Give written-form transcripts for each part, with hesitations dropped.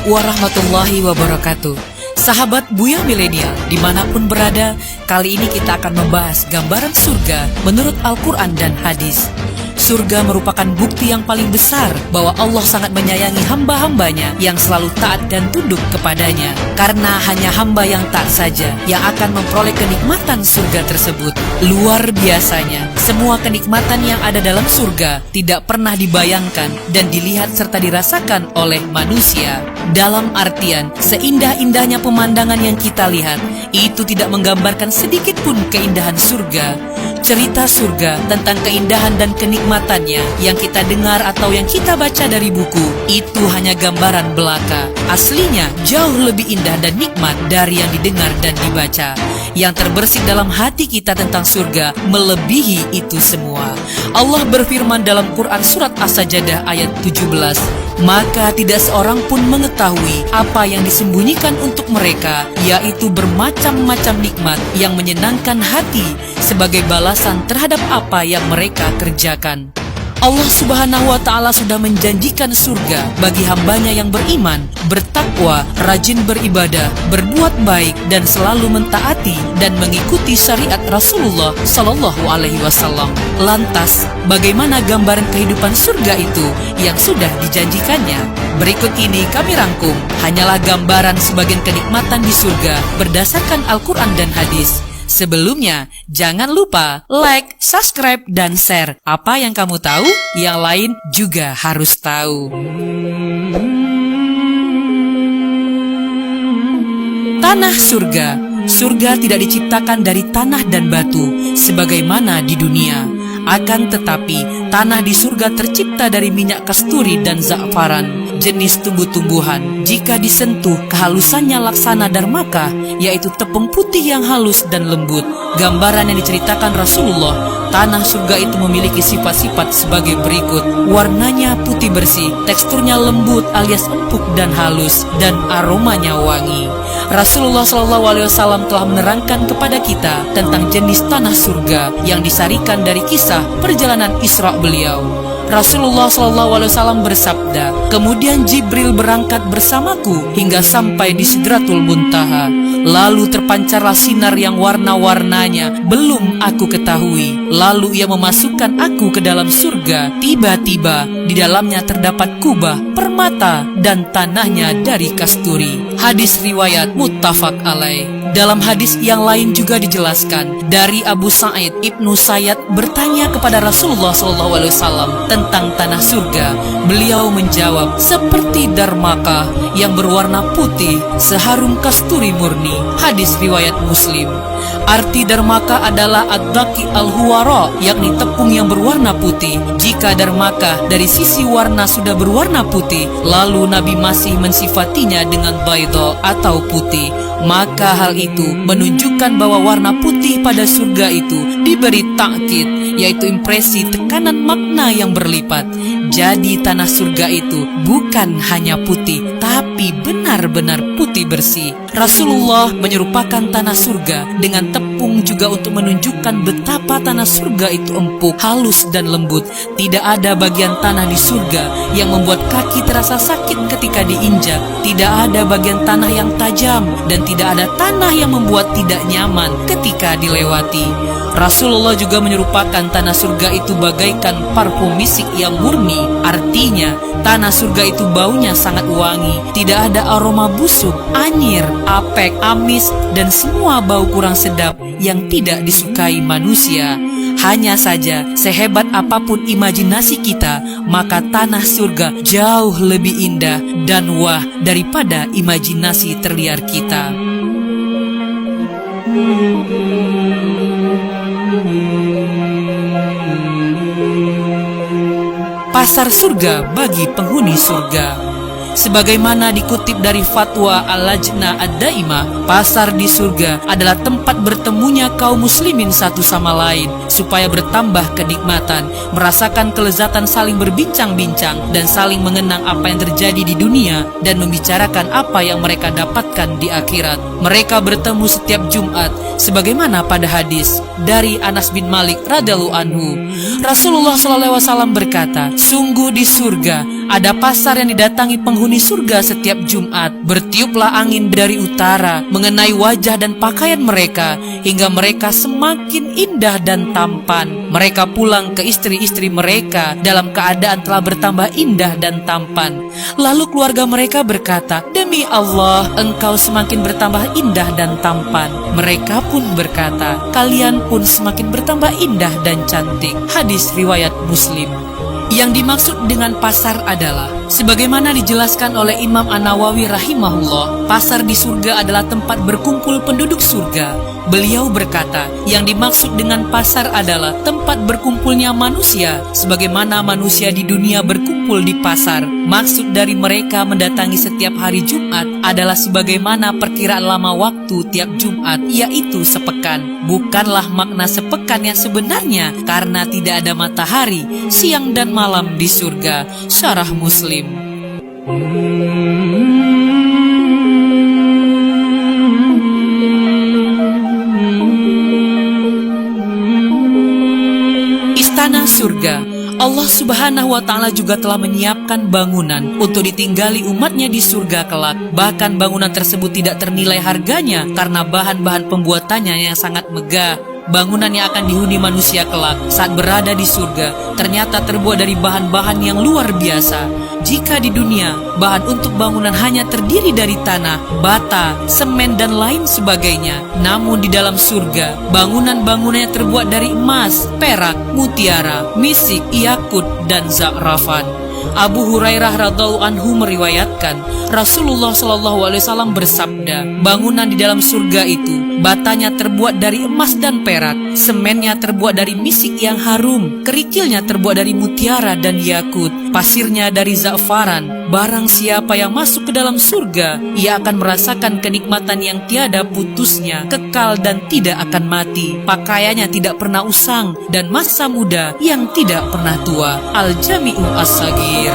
warahmatullahi wabarakatuh. Sahabat Buya Milenial, dimanapun berada, kali ini kita akan membahas gambaran surga menurut Al-Quran dan hadis. Surga merupakan bukti yang paling besar bahwa Allah sangat menyayangi hamba-hambanya yang selalu taat dan tunduk kepadanya. Karena hanya hamba yang taat saja yang akan memperoleh kenikmatan surga tersebut. Luar biasanya, semua kenikmatan yang ada dalam surga tidak pernah dibayangkan dan dilihat serta dirasakan oleh manusia. Dalam artian, seindah-indahnya pemandangan yang kita lihat, itu tidak menggambarkan sedikit pun keindahan surga. Cerita surga tentang keindahan dan kenikmatannya yang kita dengar atau yang kita baca dari buku, itu hanya gambaran belaka. Aslinya jauh lebih indah dan nikmat dari yang didengar dan dibaca. Yang terbersit dalam hati kita tentang surga melebihi itu semua. Allah berfirman dalam Quran surat As-Sajdah ayat 17, maka tidak seorang pun mengetahui apa yang disembunyikan untuk mereka, yaitu bermacam-macam nikmat yang menyenangkan hati sebagai balasan terhadap apa yang mereka kerjakan. Allah Subhanahu wa Ta'ala sudah menjanjikan surga bagi hambanya yang beriman, bertakwa, rajin beribadah, berbuat baik, dan selalu mentaati dan mengikuti syariat Rasulullah Sallallahu Alaihi Wasallam. Lantas, bagaimana gambaran kehidupan surga itu yang sudah dijanjikannya? Berikut ini kami rangkum, hanyalah gambaran sebagian kenikmatan di surga berdasarkan Al-Quran dan hadis. Sebelumnya, jangan lupa like, subscribe, dan share. Apa yang kamu tahu, yang lain juga harus tahu. Tanah surga. Surga tidak diciptakan dari tanah dan batu, sebagaimana di dunia. Akan tetapi, tanah di surga tercipta dari minyak kasturi dan za'faran, jenis tumbuh-tumbuhan. Jika disentuh, kehalusannya laksana darmaka, yaitu tepung putih yang halus dan lembut. Gambaran yang diceritakan Rasulullah, tanah surga itu memiliki sifat-sifat sebagai berikut. Warnanya putih bersih, teksturnya lembut alias empuk dan halus, dan aromanya wangi. Rasulullah SAW telah menerangkan kepada kita tentang jenis tanah surga yang disarikan dari kisah perjalanan Isra beliau. Rasulullah SAW bersabda, kemudian Jibril berangkat bersamaku hingga sampai di Sidratul Muntaha. Lalu terpancarlah sinar yang warna-warnanya belum aku ketahui. Lalu ia memasukkan aku ke dalam surga. Tiba-tiba di dalamnya terdapat kubah, permata, dan tanahnya dari kasturi. Hadis riwayat muttafaq alaih. Dalam hadis yang lain juga dijelaskan dari Abu Sa'id Ibnu Sayyad bertanya kepada Rasulullah SAW tentang tanah surga. Beliau menjawab, seperti darmaka yang berwarna putih, seharum kasturi murni. Hadis riwayat Muslim. Arti darmaka adalah ad-daqi al-huwara, yakni tepung yang berwarna putih. Jika darmaka dari sisi warna sudah berwarna putih, lalu Nabi masih mensifatinya dengan bayda atau putih, maka hal itu menunjukkan bahwa warna putih pada surga itu diberi takkid, yaitu impresi tekanan makna yang berlipat. Jadi tanah surga itu bukan hanya putih, tapi benar-benar putih bersih. Rasulullah menyerupakan tanah surga dengan tepung juga untuk menunjukkan betapa tanah surga itu empuk, halus, dan lembut. Tidak ada bagian tanah di surga yang membuat kaki terasa sakit ketika diinjak. Tidak ada bagian tanah yang tajam, dan tidak ada tanah yang membuat tidak nyaman ketika dilewati. Rasulullah juga menyerupakan tanah surga itu bagaikan parfum misik yang murni. Artinya, tanah surga itu baunya sangat wangi. Tidak ada aroma busuk, anyir, apek, amis, dan semua bau kurang sedap yang tidak disukai manusia. Hanya saja, sehebat apapun imajinasi kita, maka tanah surga jauh lebih indah dan wah daripada imajinasi terliar kita. Pasar surga bagi penghuni surga. Sebagaimana dikutip dari fatwa Al-Lajnah Ad-Daimah, pasar di surga adalah tempat bertemunya kaum muslimin satu sama lain supaya bertambah kenikmatan, merasakan kelezatan saling berbincang-bincang dan saling mengenang apa yang terjadi di dunia dan membicarakan apa yang mereka dapatkan di akhirat. Mereka bertemu setiap Jumat sebagaimana pada hadis dari Anas bin Malik radhiyallahu anhu. Rasulullah SAW berkata, sungguh di surga Ada pasar yang didatangi penghuni surga setiap Jumat. Bertiuplah angin dari utara mengenai wajah dan pakaian mereka, hingga mereka semakin indah dan tampan. Mereka pulang ke istri-istri mereka dalam keadaan telah bertambah indah dan tampan. Lalu keluarga mereka berkata, "Demi Allah, engkau semakin bertambah indah dan tampan." Mereka pun berkata, "Kalian pun semakin bertambah indah dan cantik." Hadis riwayat Muslim. Yang dimaksud dengan pasar adalah, sebagaimana dijelaskan oleh Imam An-Nawawi rahimahullah, pasar di surga adalah tempat berkumpul penduduk surga. Beliau berkata, yang dimaksud dengan pasar adalah tempat berkumpulnya manusia, sebagaimana manusia di dunia berkumpul di pasar. Maksud dari mereka mendatangi setiap hari Jumat adalah sebagaimana perkiraan lama waktu tiap Jumat, yaitu sepekan. Bukanlah makna sepekan yang sebenarnya, karena tidak ada matahari, siang dan malam di surga. Syarah Muslim. Istana surga. Allah Subhanahu wa Ta'ala juga telah menyiapkan bangunan untuk ditinggali umatnya di surga kelak. Bahkan bangunan tersebut tidak ternilai harganya karena bahan-bahan pembuatannya yang sangat megah. Bangunan yang akan dihuni manusia kelak saat berada di surga ternyata terbuat dari bahan-bahan yang luar biasa. Jika di dunia bahan untuk bangunan hanya terdiri dari tanah, bata, semen dan lain sebagainya, namun di dalam surga bangunan-bangunannya terbuat dari emas, perak, mutiara, misik, yakut dan za'rafan. Abu Hurairah radhiallahu anhu meriwayatkan, Rasulullah SAW bersabda, bangunan di dalam surga itu batanya terbuat dari emas dan perak, semennya terbuat dari misik yang harum, kerikilnya terbuat dari mutiara dan yakut, pasirnya dari za'faran. Barang siapa yang masuk ke dalam surga, ia akan merasakan kenikmatan yang tiada putusnya, kekal dan tidak akan mati. Pakaiannya tidak pernah usang dan masa muda yang tidak pernah tua. Al-Jami'u As-Saghir.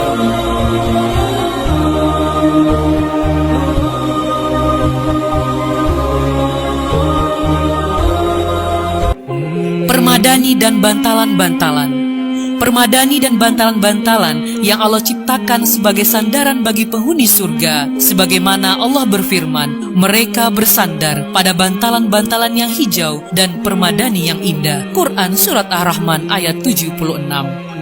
Permadani dan bantalan-bantalan. Permadani dan bantalan-bantalan yang Allah ciptakan sebagai sandaran bagi penghuni surga. Sebagaimana Allah berfirman, mereka bersandar pada bantalan-bantalan yang hijau dan permadani yang indah. Quran Surat Ar-Rahman ayat 76.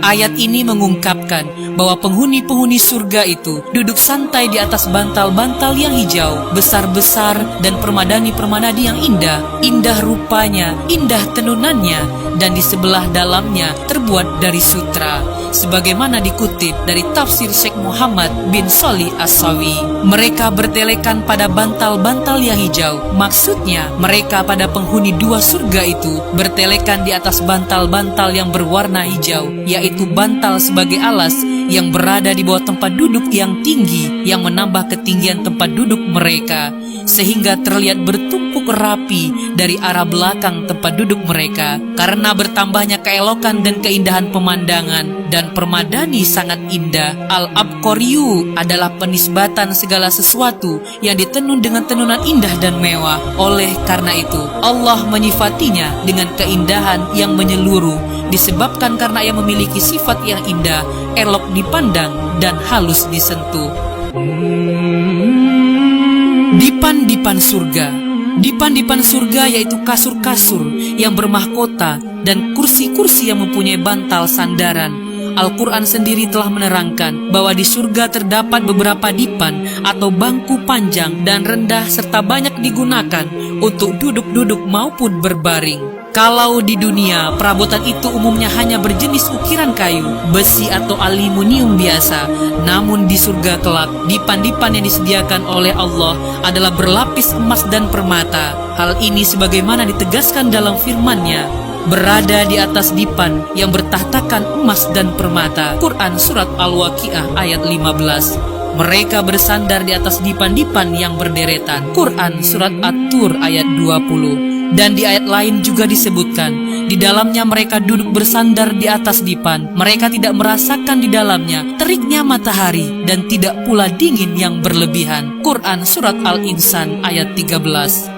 Ayat ini mengungkapkan bahwa penghuni-penghuni surga itu duduk santai di atas bantal-bantal yang hijau, besar-besar dan permadani-permadani yang indah. Indah rupanya, indah tenunannya, dan di sebelah dalamnya terbuat dari sutra. Sebagaimana dikutip dari tafsir Syekh Muhammad bin Shalih As-Sawi. Mereka bertelekan pada bantal-bantal yang hijau. Maksudnya, mereka pada penghuni dua surga itu bertelekan di atas bantal-bantal yang berwarna hijau, yaitu bantal sebagai alas yang berada di bawah tempat duduk yang tinggi, yang menambah ketinggian tempat duduk mereka, sehingga terlihat bertumpuk rapi dari arah belakang tempat duduk mereka. Karena bertambahnya keelokan dan keindahan pemandangan, dan permadani sangat indah. Al-Abqariyu adalah penisbatan segala sesuatu yang ditenun dengan tenunan indah dan mewah. Oleh karena itu, Allah menyifatinya dengan keindahan yang menyeluruh, disebabkan karena ia memiliki sifat yang indah, elok dipandang dan halus disentuh. Dipan-dipan surga. Dipan-dipan surga yaitu kasur-kasur yang bermahkota dan kursi-kursi yang mempunyai bantal sandaran. Al-Quran sendiri telah menerangkan bahwa di surga terdapat beberapa dipan atau bangku panjang dan rendah serta banyak digunakan untuk duduk-duduk maupun berbaring. Kalau di dunia, perabotan itu umumnya hanya berjenis ukiran kayu, besi atau aluminium biasa. Namun di surga kelak, dipan-dipan yang disediakan oleh Allah adalah berlapis emas dan permata. Hal ini sebagaimana ditegaskan dalam firman-Nya, berada di atas dipan yang bertahtakan emas dan permata. Quran Surat Al-Waqiah ayat 15. Mereka bersandar di atas dipan-dipan yang berderetan. Quran Surat At-Tur ayat 20. Dan di ayat lain juga disebutkan, di dalamnya mereka duduk bersandar di atas dipan. Mereka tidak merasakan di dalamnya teriknya matahari dan tidak pula dingin yang berlebihan. Quran Surat Al-Insan ayat 13.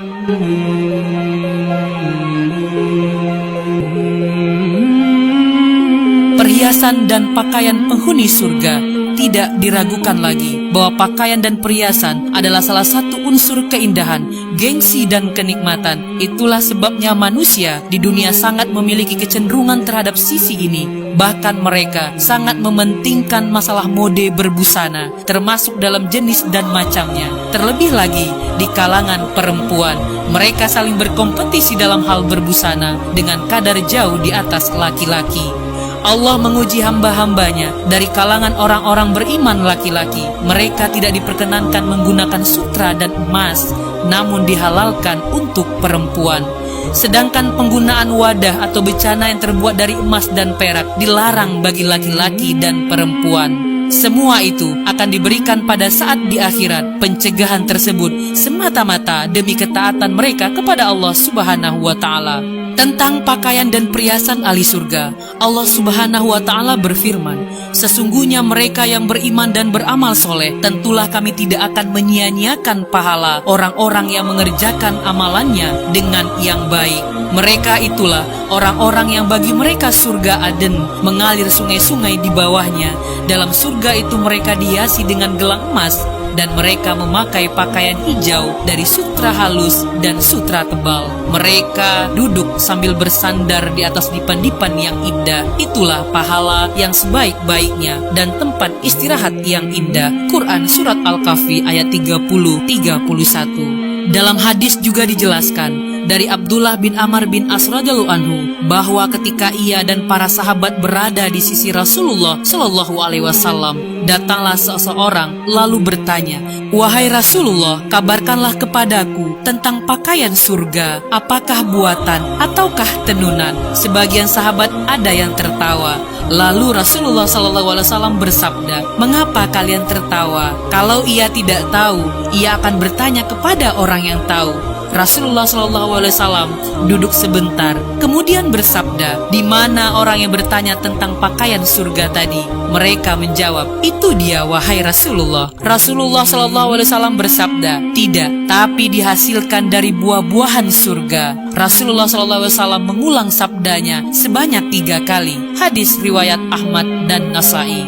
Perhiasan dan pakaian penghuni surga. tidak diragukan lagi bahwa pakaian dan perhiasan adalah salah satu unsur keindahan, gengsi dan kenikmatan. Itulah sebabnya manusia di dunia sangat memiliki kecenderungan terhadap sisi ini. Bahkan mereka sangat mementingkan masalah mode berbusana, termasuk dalam jenis dan macamnya. Terlebih lagi di kalangan perempuan, mereka saling berkompetisi dalam hal berbusana dengan kadar jauh di atas laki-laki. Allah menguji hamba-hambanya dari kalangan orang-orang beriman laki-laki. Mereka tidak diperkenankan menggunakan sutra dan emas, namun dihalalkan untuk perempuan. Sedangkan penggunaan wadah atau becana yang terbuat dari emas dan perak dilarang bagi laki-laki dan perempuan. Semua itu akan diberikan pada saat di akhirat. Pencegahan tersebut semata-mata demi ketaatan mereka kepada Allah Subhanahu wa Ta'ala. Tentang pakaian dan perhiasan ahli surga, Allah Subhanahu wa Ta'ala berfirman, sesungguhnya mereka yang beriman dan beramal soleh, tentulah kami tidak akan menyia-nyiakan pahala orang-orang yang mengerjakan amalannya dengan yang baik. Mereka itulah orang-orang yang bagi mereka surga Aden, mengalir sungai-sungai di bawahnya. Dalam surga itu mereka dihiasi dengan gelang emas, dan mereka memakai pakaian hijau dari sutra halus dan sutra tebal. Mereka duduk sambil bersandar di atas dipan-dipan yang indah. Itulah pahala yang sebaik-baiknya dan tempat istirahat yang indah. Quran Surat Al-Kahfi ayat 30-31. Dalam hadis juga dijelaskan dari Abdullah bin Amr bin As radhiyallahu anhu bahwa ketika ia dan para sahabat berada di sisi Rasulullah Shallallahu alaihi wasallam, datanglah seseorang lalu bertanya, "Wahai Rasulullah, kabarkanlah kepadaku tentang pakaian surga, apakah buatan ataukah tenunan?" Sebagian sahabat ada yang tertawa. Lalu Rasulullah Shallallahu alaihi wasallam bersabda, "Mengapa kalian tertawa? Kalau ia tidak tahu, ia akan bertanya kepada orang yang tahu." Rasulullah SAW duduk sebentar, kemudian bersabda, "Di mana orang yang bertanya tentang pakaian surga tadi?" Mereka menjawab, "Itu dia, wahai Rasulullah." Rasulullah SAW bersabda, "Tidak, tapi dihasilkan dari buah-buahan surga." Rasulullah SAW mengulang sabdanya sebanyak 3 kali. Hadis riwayat Ahmad dan Nasai.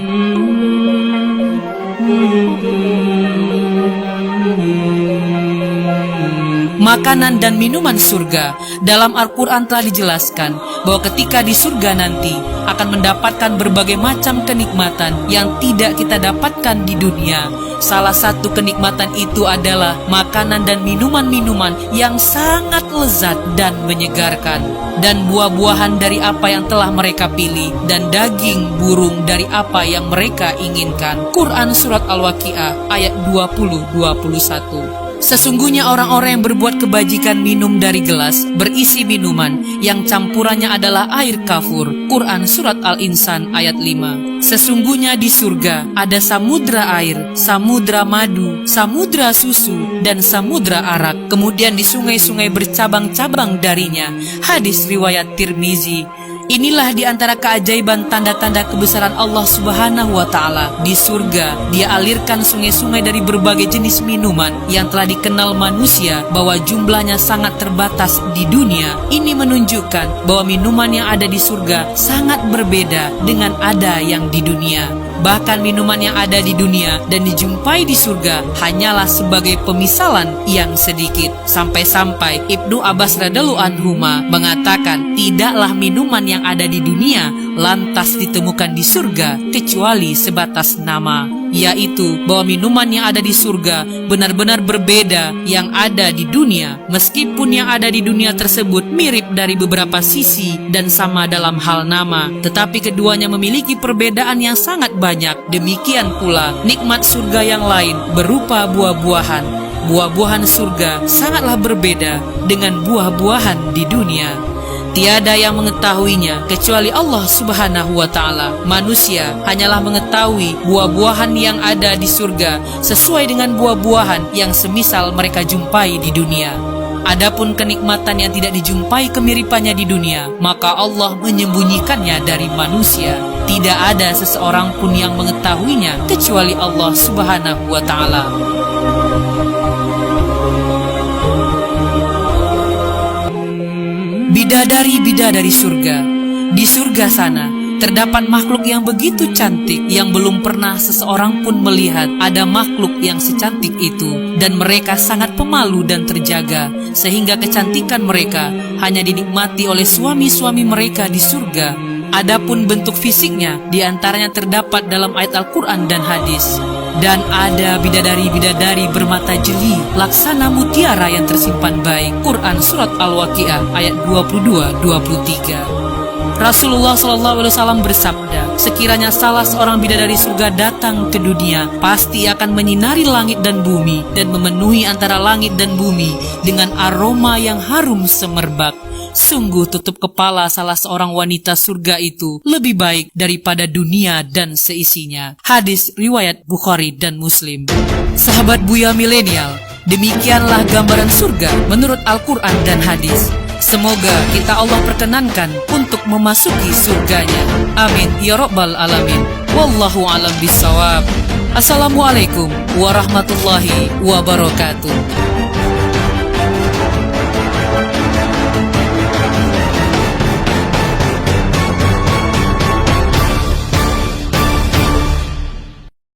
Makanan dan minuman surga. Dalam Al-Quran telah dijelaskan bahwa ketika di surga nanti akan mendapatkan berbagai macam kenikmatan yang tidak kita dapatkan di dunia. Salah satu kenikmatan itu adalah makanan dan minuman-minuman yang sangat lezat dan menyegarkan, dan buah-buahan dari apa yang telah mereka pilih, dan daging burung dari apa yang mereka inginkan. Quran Surat Al-Waqiah ayat 20-21. Sesungguhnya orang-orang yang berbuat kebajikan minum dari gelas berisi minuman yang campurannya adalah air kafur. Quran Surat Al-Insan ayat 5. Sesungguhnya di surga ada samudra air, samudra madu, samudra susu, dan samudra arak. Kemudian di sungai-sungai bercabang-cabang darinya. Hadis riwayat Tirmizi. Inilah di antara keajaiban tanda-tanda kebesaran Allah Subhanahu wa Ta'ala. Di surga, Dia alirkan sungai-sungai dari berbagai jenis minuman yang telah dikenal manusia bahwa jumlahnya sangat terbatas di dunia. Ini menunjukkan bahwa minuman yang ada di surga sangat berbeda dengan ada yang di dunia. Bahkan minuman yang ada di dunia dan dijumpai di surga hanyalah sebagai pemisalan yang sedikit. Sampai-sampai Ibnu Abbas radhiyallahu anhu mengatakan, tidaklah minuman yang ada di dunia lantas ditemukan di surga kecuali sebatas nama, yaitu bahwa minuman yang ada di surga benar-benar berbeda yang ada di dunia. Meskipun yang ada di dunia tersebut mirip dari beberapa sisi dan sama dalam hal nama, tetapi keduanya memiliki perbedaan yang sangat banyak. Demikian pula nikmat surga yang lain berupa buah-buahan. Buah-buahan surga sangatlah berbeda dengan buah-buahan di dunia. Tiada yang mengetahuinya kecuali Allah Subhanahu wa Ta'ala. Manusia hanyalah mengetahui buah-buahan yang ada di surga sesuai dengan buah-buahan yang semisal mereka jumpai di dunia. Adapun kenikmatan yang tidak dijumpai kemiripannya di dunia, maka Allah menyembunyikannya dari manusia. Tidak ada seseorang pun yang mengetahuinya kecuali Allah Subhanahu wa Ta'ala. Bidadari-bidadari surga. Di surga sana Terdapat makhluk yang begitu cantik yang belum pernah seseorang pun melihat ada makhluk yang secantik itu, dan mereka sangat pemalu dan terjaga, sehingga kecantikan mereka hanya dinikmati oleh suami-suami mereka di surga. Adapun bentuk fisiknya diantaranya terdapat dalam ayat Al-Quran dan hadis. Dan ada bidadari-bidadari bermata jeli laksana mutiara yang tersimpan baik. Quran Surat Al-Waqiah ayat 22-23. Rasulullah SAW bersabda, sekiranya salah seorang bidadari surga datang ke dunia, pasti akan menyinari langit dan bumi dan memenuhi antara langit dan bumi dengan aroma yang harum semerbak. Sungguh tutup kepala salah seorang wanita surga itu lebih baik daripada dunia dan seisinya. Hadis riwayat Bukhari dan Muslim. Sahabat Buya Milenial, demikianlah gambaran surga menurut Al-Quran dan hadis. Semoga kita Allah perkenankan untuk memasuki surganya. Amin ya rabbal alamin. Wallahu alam bisawab. Assalamualaikum warahmatullahi wabarakatuh.